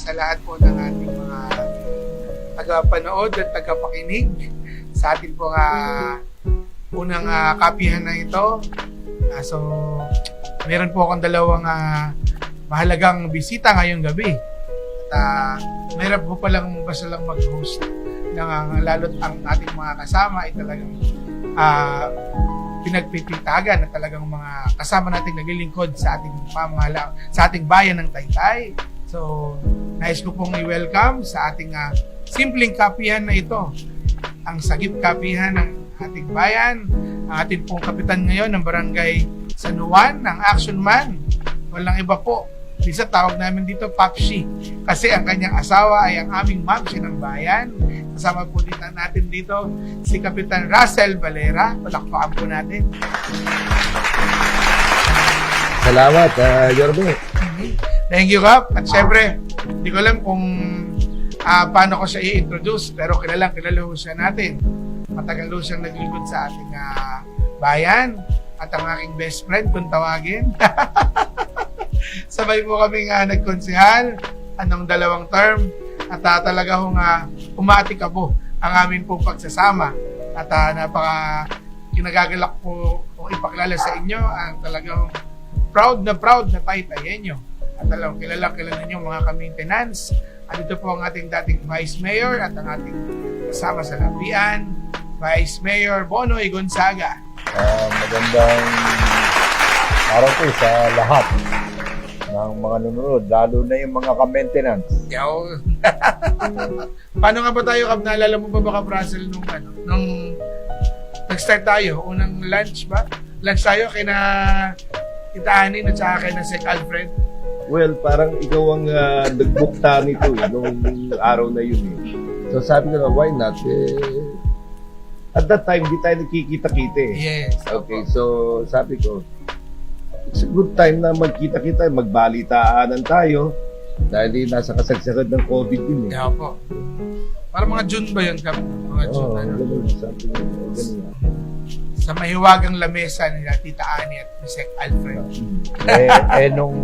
sa lahat po ng ating mga tagapanood at tagapakinig sa ating po unang kapihan na ito. So, meron po akong dalawang mahalagang bisita ngayong gabi. At meron po palang basta lang mag-host ng lalo't ang ating mga kasama ay talagang pinagpipitagan na talagang mga kasama nating naglilingkod sa ating pamahala, sa ating bayan ng Taytay. So, nais ko pong i-welcome sa ating simpleng kapihan na ito, ang sagip kapihan ng ating bayan, ang ating pong kapitan ngayon ng Barangay San Juan, ng Action Man. Walang iba po, bisa tawag namin dito Papsi, kasi ang kanyang asawa ay ang aming Mamsi ng bayan. Kasama po natin dito si Kapitan Russell Valera. Palakpakan po natin. Salamat, Yorme. Thank you, Kap. At syempre, hindi ko alam kung paano ko siya i-introduce, pero kilala ho siya natin. Matagal ho siyang naglingkod sa ating bayan at ang aking best friend kung tawagin. Sabay po kami nagkonsehal anong 2 term at talaga hong umatikabo ang amin pong pagsasama at napaka kinagagalak po kung ipakilala sa inyo ang talagang proud na Taytayenyo at talagang kilala ninyo mga ka-maintenance. At ito po ang ating dating Vice Mayor at ang ating kasama sa lapian, Vice Mayor Bonoy Gonzaga. Magandang araw po sa lahat ng mga nanonood, lalo na yung mga ka-maintenance. Yaw. Paano nga ba tayo, Kap? Naalala mo ba Russell, nung nag-start tayo, unang lunch ba? Lunch tayo kay na Tita Anin at saka kay na Sec Alfred. Well, parang ikaw ang nagbukta nito nung araw na yun eh. So sabi ko na, why not? At that time, di tayo nakikita-kita eh. Yes. Okay, so sabi ko, it's a good time na magkita-kita, magbalitaanan tayo dahil nasa kasagsagan ng COVID din eh. Kaya po. Parang mga June ba yun, Kap? Mga June. Ganun, sabi ko, ganun nga. Sa mahiwagang lamesa nila Tita Ani at Sec Alfred. Nung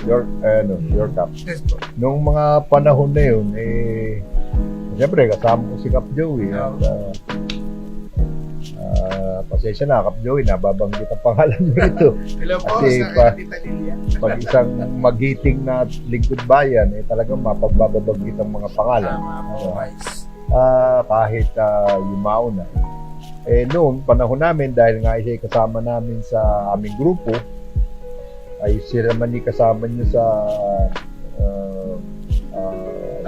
your Cup. Yes po. Nung mga panahon na yun, siyempre kasama ko si Cap Joey. Pasensya na, Cap Joey, nababanggit ang pangalan mo ito. Hello po, kasi sa Tita Lilia. Pag isang magiting na lingkod bayan, talagang mapagbababanggit ang mga pangalan. Tama po, Vice. Kahit yumao na. Noon, panahon namin, dahil nga siya kasama namin sa aming grupo, ay sila man kasama niyo sa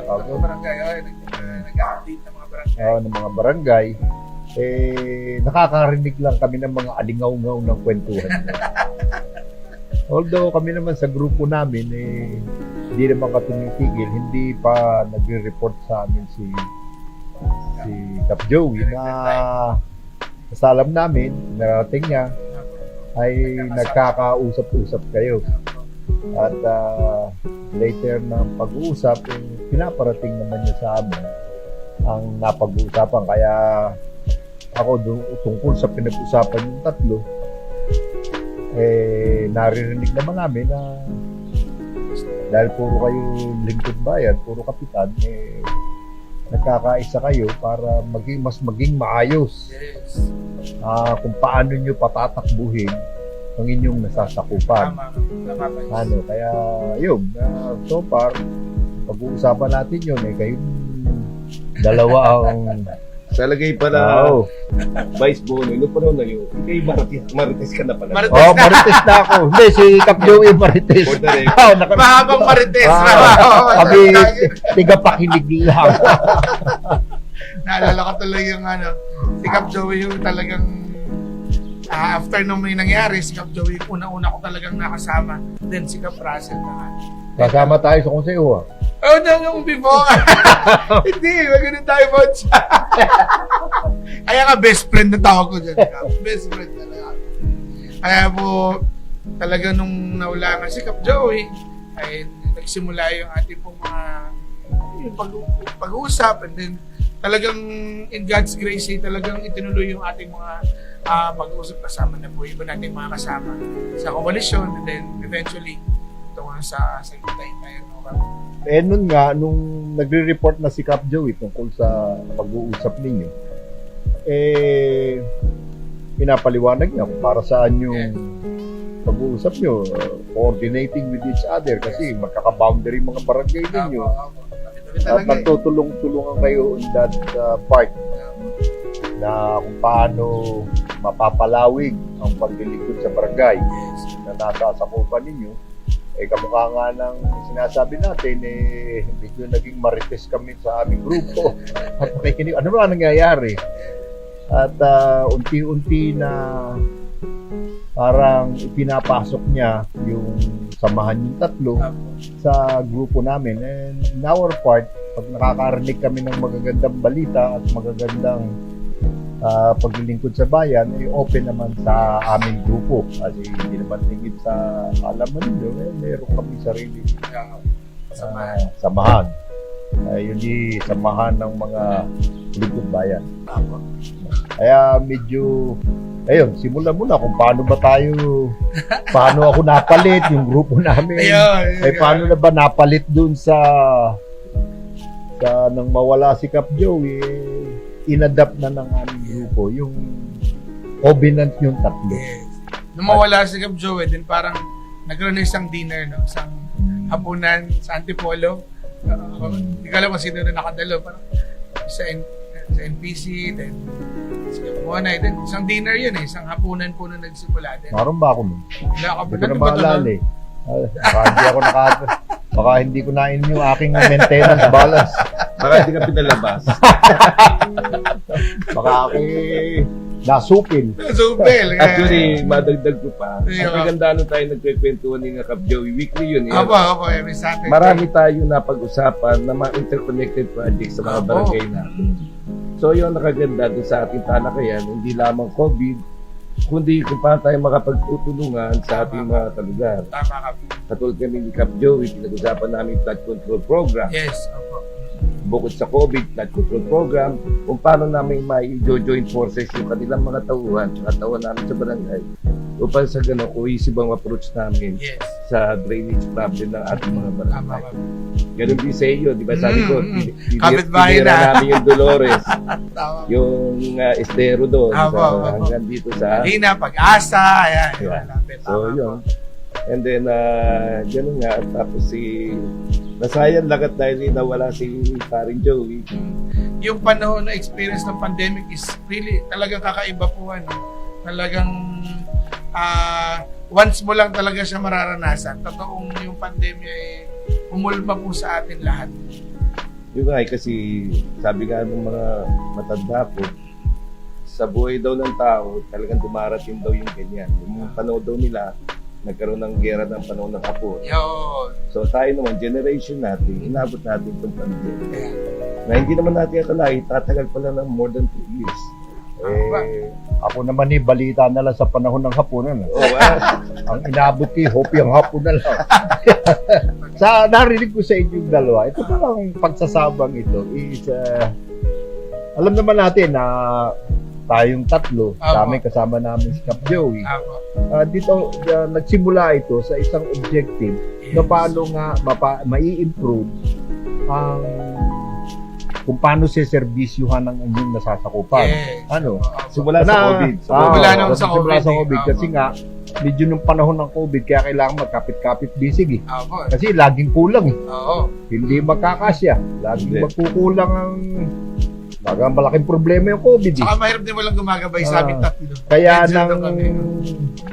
barangay, nag-update ng mga barangay. ng mga barangay, nakakarinig lang kami ng mga alingaw-ngaw ng kwentuhan. Although kami naman sa grupo namin, hindi naman katumitigil, hindi pa nagre-report sa amin si Cap Joey na sa alam namin, narating niya, ay nagkakausap-usap kayo. At later ng pag-uusap, pinaparating naman niya sa amin ang napag-uusapan. Kaya ako tungkol sa pinag-usapan yung tatlo, naririnig naman namin na dahil puro kayo lingkod bayan, puro kapitan, nagkakaisa kayo para maging maayos. Yes. Kung paano nyo patatakbuhin ang inyong nasasakupan. Tama. Kaya yun, so far, pag-uusapan natin yun, kayong dalawa ang Talagay pala, Vice Bonoy, nung panahon na yun, ikay Marites ka na pala. Marites na ako. Hindi, si Cap Joey Marites. For the record. Mahabang Marites. Kami, tiga-pakinig lang. Naalala ko tuloy yung si Cap Joey yung talagang after nung may nangyari, si Cap Joey una-una ko talagang nakasama. Then si Cap Russell na Kasama tayo sa konseho. nung before. Hindi, magandang tayo po siya. Kaya nga best friend na tawag ko dyan. Best friend talaga. Kaya po, talaga nung naula nga si Cap Joey, ay nagsimula yung ating pong mga pag-uusap, and then talagang in God's grace, talagang itinuloy yung ating mga pag-uusap kasama na po iba nating mga kasama sa koalisyon, and then eventually ito nga sa Taytay. Nun nga, nung nagre-report na si Cap Joey tungkol sa pag-uusap ninyo, pinapaliwanag niya kung para saan yung pag-uusap nyo, coordinating with each other kasi magkaka-boundary mga barangay ninyo. At nagtutulong-tulungan kayo in that part na kung paano mapapalawig ang paglilingkod sa barangay na nasa sakupan ninyo. Kamukha nga ng sinasabi natin, medyo naging marites kami sa aming grupo. At makikinig, ano ba nangyayari? At unti-unti na parang ipinapasok niya yung samahan yung tatlo sa grupo namin. And in our part, pag nakakarinig kami ng magagandang balita at magagandang paglilingkod sa bayan, open naman sa aming grupo. Kasi hindi naman tingin sa alaman nyo, meron kami sarili samahan. Yun di samahan ng mga lingkod bayan. Kaya medyo, ayun, simulan muna kung paano ako napalit, yung grupo namin. Paano na ba napalit dun sa nang mawala si Cap Joey, inadapt na ng aming grupo, yung covenant yung tatlo. Yes. Nung mawala si Cap Joey, din parang nagkaroon ng isang dinner, no? Isang hapunan sa Antipolo. Hindi ko alam kung sino na nakadalo. Parang sa NPC, then si Kapuanay, then isang dinner yun isang hapunan po nung nagsimula. Maroon ba ako nun? Wala ka ba? Hindi ko na maalala baka hindi ko nain yung aking maintenance balance. Baka hindi ka pinalabas. Baka ako nasupil. Supil. Actually, madagdag ko pa. Ang maganda tayo nagkikwentuhan ni Cap Joey. Weekly yun. Opo, every Saturday. Marami tayong napag-usapan na mga interconnected projects sa mga barangay natin. So yun, nakaganda doon sa ating talakayan, hindi lamang COVID, kundi kung paano tayo makapagtutulungan sa ating mga kalugar. Tama ka. Katulad kami ni Cap Joey, pinag-usapan namin flood control program. Yes, opo. Bukod sa COVID, flood control program, kung paano namin mai-join forces yung kanilang mga tauhan at tauhan namin sa barangay upang sa gano'n, cohesive ang approach namin sa drainage problem ng ating mga barangay. Ganun din sa iyo, di ba? Sabi ko, kapitbahay na namin yung Dolores, yung estero doon, hanggang dito sa Hina, Pag-asa, ayan. So, yun. And then, gano'n nga, tapos nasayang lagat dahil nawala si Paring Joey. Yung panahon na experience ng pandemic is really talagang kakaiba po. Talagang once mo lang talaga siya mararanasan. Totoong yung pandemya umulma po sa atin lahat. Yung nga kasi sabi nga ng mga matanda po, sa buhay daw ng tao, talagang dumarating daw yung ganyan. Yung panahon daw nila, nagkaroon ng gera ng panahon ng hapon. So tayo naman, generation natin, inabot natin itong pandemic. Na hindi naman natin akalain, tatagal pala ng more than 2 years. Ako naman balita na lang sa panahon ng hapunan. Ang inabot ko, hope yung hapon na lang. Sa narinig ko sa inyong dalawa, ito palang pagsasabang ito is, alam naman natin na tayong tatlo, kasama namin si Cap Joey. Dito, nagsimula ito sa isang objective na paano nga mai-improve ang kung paano siserbisyuhan ng inyong nasasakupan. Simula sa COVID. Simula sa COVID. Kasi nga, medyo nung panahon ng COVID, kaya kailangan magkapit-kapit bisig Kasi laging kulang Hindi makakasya. Laging magkukulang ang malaking problema yung COVID. Saka mahirap din walang gumagabay sa aming tatlo. Kaya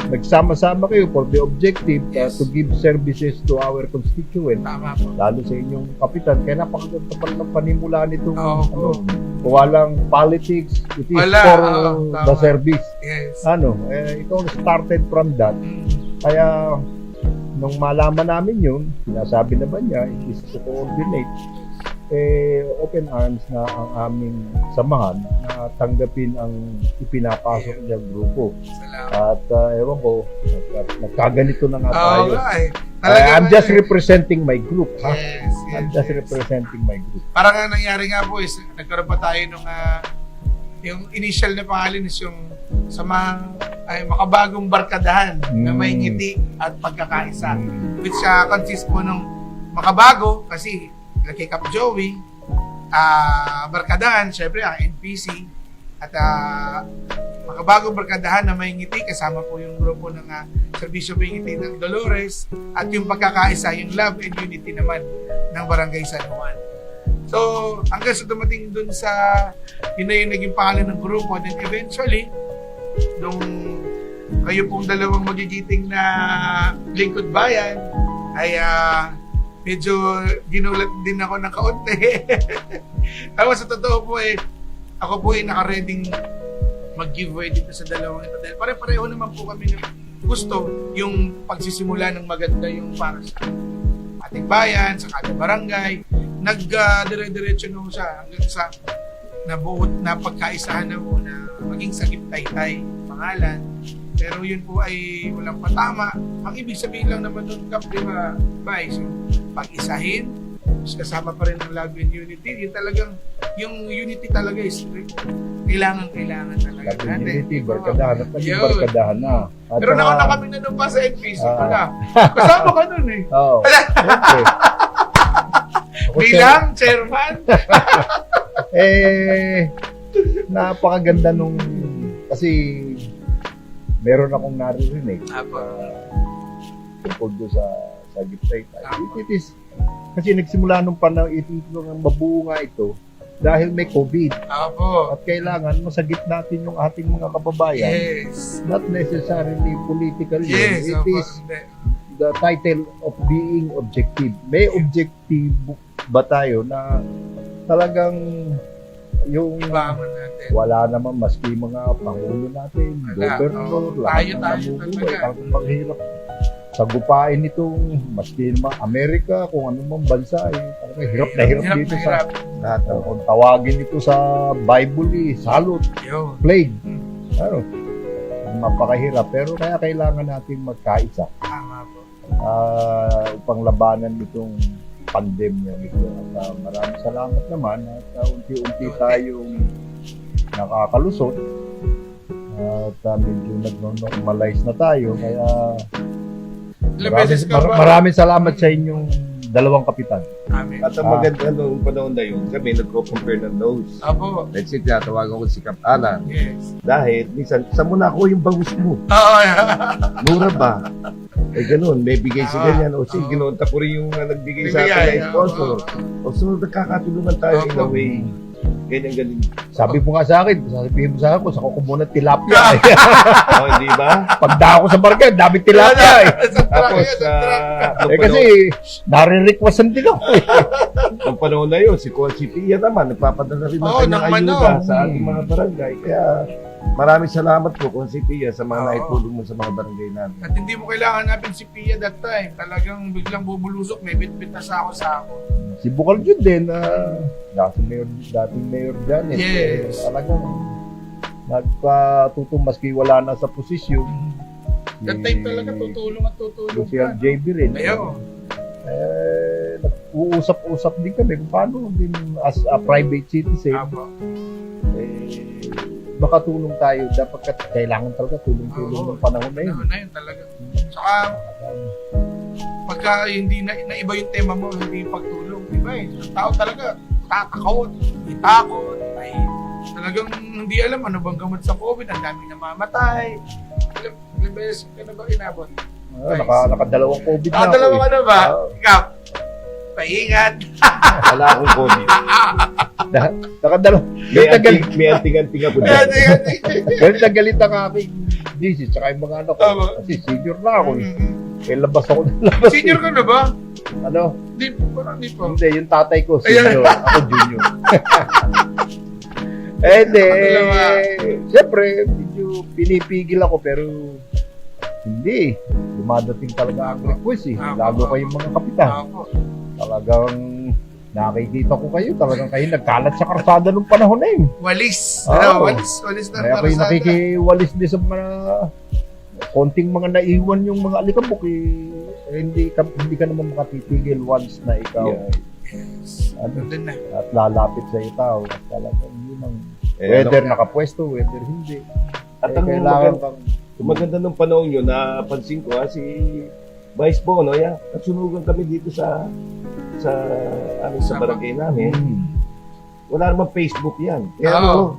nagsama-sama kayo for the objective to give services to our constituents. Tama po. Lalo sa inyong kapitan. Kaya napakaganda pa ng panimula nito. Walang politics. It is for the service. Ito started from that. Kaya nung malaman namin yun, sinasabi naman niya, it is to coordinate. Open arms na ang aming samahan na tanggapin ang ipinapasok niyang grupo. At ewan ko, nagkaganito na nga tayo. I'm just representing my group. I'm just representing my group. Parang ang nangyari nga po is, nagkaroon pa tayo nung yung initial na pangalan is yung makabagong barkadahan na may ngiti at pagkakaisa, which consists po ng makabago kasi kay Cap Joey, barkadahan, syempre ang NPC at makabagong barkadahan na may ngiti kasama po yung grupo ng Serbisyo May Ngiti ng Dolores at yung pagkakaisa, yung love and unity naman ng Barangay San Juan. So, hanggang sa dumating dun sa yun na yung naging pangalan ng grupo, then eventually nung kayo pong dalawang magigiting na lingkod bayan ay medyo ginulat din ako ng kaunti. Tapos sa totoo po ako po naka-reading mag-giveaway dito sa dalawang ito dahil pare-pareho naman po kami ng gusto yung pagsisimula ng maganda yung para sa ating bayan, sa kada barangay. Nag-dire-diretso na siya hanggang sa nabuot na pagkaisahan na mo na maging Sagip Taytay pangalan. Pero yun po ay walang patama. Ang ibig sabihin lang naman nun, Kap, di ba, Vice? Pag-isahin, kasama pa rin ng love and unity. Yung talagang, yung unity talaga is kailangan talaga. Love and unity, barkadahan at naging barkadahan na. At Pero nauna kami na doon pa sa NPC pala. Kasama ka nun eh. Oo. Siyempre. Ako, Bilang chairman. Napakaganda nung kasi meron akong naririnig Apo. tungkol doon sa Sagip Taytay. It is kasi nagsimula nung panahon ito ng mabuo nga ito dahil may COVID Apo. at kailangan masagip natin yung ating mga kababayan. Yes. Not necessarily political yun. Yes. It is the title of being objective. May objective ba tayo na talagang yung Ibangon natin. wala naman maski mga pangulo natin, Wala. gobernador, Oo. lahat Tayo ng talaga. namumuhay, ang maghirap sagupain itong maski naman Amerika, kung ano man bansa, talagang hirap na hirap dito sa lahat. Kung tawagin ito sa Bible, salot, Yo. plague. Ano? Mapakahirap, pero kaya kailangan natin magkaisa Tama po. upang labanan itong pandemya nito. At maraming salamat naman at unti-unti tayong nakakalusot at medyo nag-normalize na tayo. Kaya Ilang beses ka ba? maraming salamat sa inyong dalawang kapitan. Amin. At ang maganda nung panahon na yun, kami nagko-compare ng nose. Apo. Let's say, tinatawagan ko si Kap Alan. Yes. Dahil, minsan, sa muna ako yung bangus mo. Oo. Mura ba? Ganun, may bigay si ganyan. O sige, Oo. ginunta ko rin yung nagbigay sa akin na sponsor. O so, nagkakatulungan tayo in a way. Ganyan galing. Sabi mo nga sa akin, sabihin mo sa akin, kung sa kukumunang tilapia. O, hindi ba? Pagda ako sa barangay, dami tilapia. Tapos, Kasi, nare-requestan din ako. nung panahon na yun, si Pia naman, nagpapadala rin ng Oo, kanyang ng manok. ayuda sa ating mga barangay. Kaya, maraming salamat po, Pia, sa mga Oo. naitulong mo sa mga barangay namin. At hindi mo kailangan natin si Pia that time. Talagang biglang bubulusok, may bit-bit na sako-sako. Si Bukal Jun din, dating mayor dyan. Yes. Talagang nagpatutong maski wala na sa posisyon. That time talaga tutulong at tutulong Si LJB rin. Ayaw. Nag-uusap-usap din kami kung paano din as a private citizen, Apo. makatulong tayo. Dapat kailangan talaga tulong-tulong Oo. ng panahon na yun. Ano na yun talaga. Saka, pagka hindi na iba yung tema mo, hindi yung pagtulong, di ba eh? Ang tao talaga, tatakot, itakot, ay talagang hindi alam ano bang gamot sa COVID, ang daming namamatay. Ilang beses ka na ba inabot? Nakadalawang COVID na Nakadalawa ka ako. na ba? Oo. Ikaw, paingat. Wala akong COVID. Nakadalawang. May anting-anting ako dyan. Ganun na galit ang aking thesis, tsaka yung mga anak ko. Tama. Kasi senior na ako. Mm-hmm. Labas ako ng labas. Senior ka na ba? Ano? Hindi, parang hindi pa. Hindi, yung tatay ko, senior. Ako junior. Hindi. Siyempre, medyo pinipigil ako, pero hindi. Dumadating talaga ang request eh. Lalo kayong mga kapitan. Apo. Talagang nakikita ko kayo. Talagang kayo nagkalat sa karsada nung panahon na yun. Walis. Oo. Ano, walis na Kaya kayo karsada. nakikiwalis din sa mga konting mga naiwan yung mga alikabok eh. Hindi ka naman makatitigil once na ikaw Nandun na. at lalapit sa itaw at talagang yun ang Eh, whether nakapwesto, whether hindi. At Eh, ang kailangan maganda nung panahon yun, napansin ko si Vice Bono, nagsunugan kami dito sa sa sa barangay namin, Hmm. wala namang Facebook yan. Kaya Oo.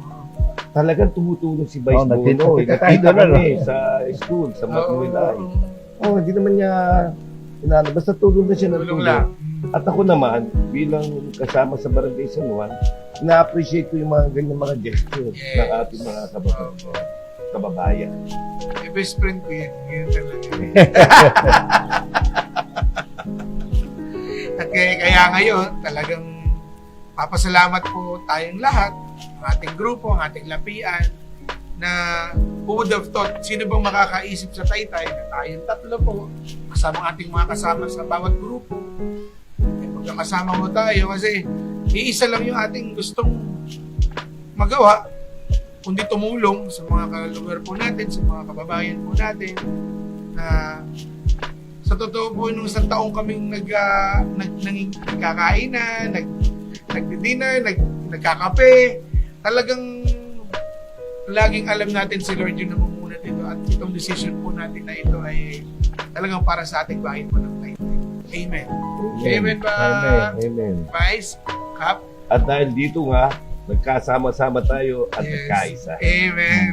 talagang tumutulong si Vice nagkita-kita Bonoy. tayo Nakita doon, kami sa school, sa Magnoylay. Hindi naman niya basta tulong na siya ng Tulong tulong. lang. At ako naman, bilang kasama sa Barangay San Juan, na-appreciate ko yung mga ganyan mga gesture Yes. ng ating mga kababayan. May best friend ko yan. Yun talaga. At kaya ngayon, talagang papasalamat po tayong lahat, ang ating grupo, ang ating lapian, na who would have thought, sino bang makakaisip sa Taytay na tayong tatlo po, kasama ang ating mga kasama sa bawat grupo. Eh, pagkakasama mo tayo, kasi iisa lang yung ating gustong magawa, kundi tumulong sa mga kalugar po natin, sa mga kababayan po natin, na sa totoo po, nung isang taong kaming nagkakainan, nagdi-dinner, nagkakape, talagang laging alam natin si Lord yung namumuno dito at itong decision po natin na ito ay talagang para sa ating bayan po ng Taytay. Amen. Amen ba, Amen. Vice? Kap? At dahil dito nga, nagkasama-sama tayo at Yes. nagkaisa. Amen.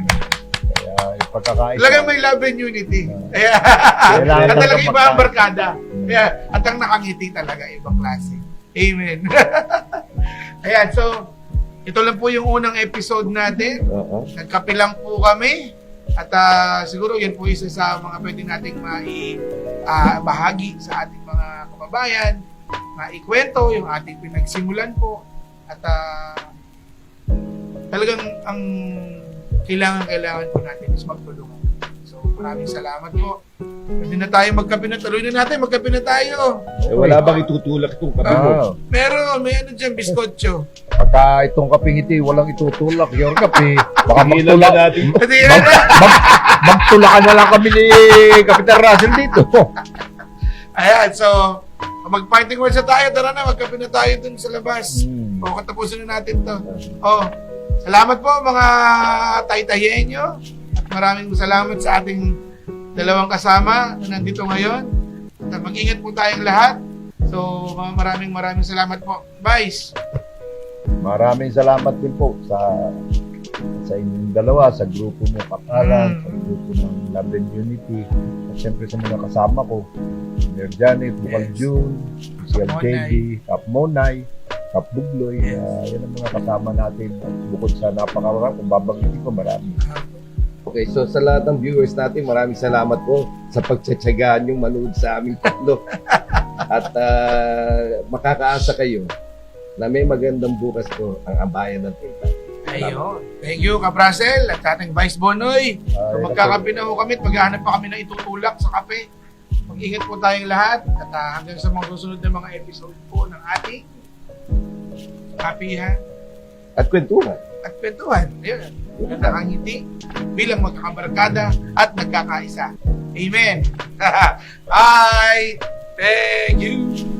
Kaya yung pagkakaisa. Talagang may love and unity. Kaya, Kailangan at talagang talagang iba ang magkaisa. barkada. Kaya, at ang nakangiti talaga, ibang klase. Amen. Ayan, so, ito lang po yung unang episode natin. Oo. Nagkape lang po kami. At siguro yan po isa sa mga pwede nating bahagi sa ating mga kababayan, maikwento yung ating pinagsimulan po. At talagang ang kailangan po natin is magtulungan. So maraming salamat po. Pwede na tayo magkape na. Tuloy na natin, magkape na tayo. Wala bang itutulak itong kape mo? Ah, Meron, may ano dyan, biskotso. pagka itong kaping iti, walang itutulak. Yung kape, baka Tigilan na magtulak. natin. Kasi Magtulakan na lang kami ni Kapitan Russell dito. ayan, so mag-fighting words na tayo. Tara na, magkape na tayo dun sa labas. Hmm. O, katapusin na natin to. Oh, salamat po mga Taytayenyo. At maraming salamat sa ating dalawang kasama na nandito ngayon. At mag-ingat po tayong lahat. So, maraming salamat po. Vice. Maraming salamat din po sa inyong dalawa, sa grupo mo Kapalan, sa grupo ng Love and Unity, at syempre sa mga kasama ko, Mayor Janet, Bukal Yes. June, si Kap LJD, Kap Monay, Kap Bugloy, yan ang mga kasama natin. At bukod sa napakarami, kung babanggitin ko, marami. Okay, so sa lahat ng viewers natin, maraming salamat po sa pagtsatsagaan yung manood sa aming tatlo. At makakaasa kayo na may magandang bukas po ang bayan ng Taytay. Ayun. Thank you, Kabrasel, at ating Vice Bonoy. So, magkakape na ho kami at maghahanap pa kami ng itutulak sa kape. Mag-ingat po tayong lahat at hanggang sa mga susunod na mga episode po ng ating kapihan At kwentuhan. at kwentuhan. Ayun. Nakangiti bilang magkakabarkada at nagkakaisa. Amen. Bye! Thank you!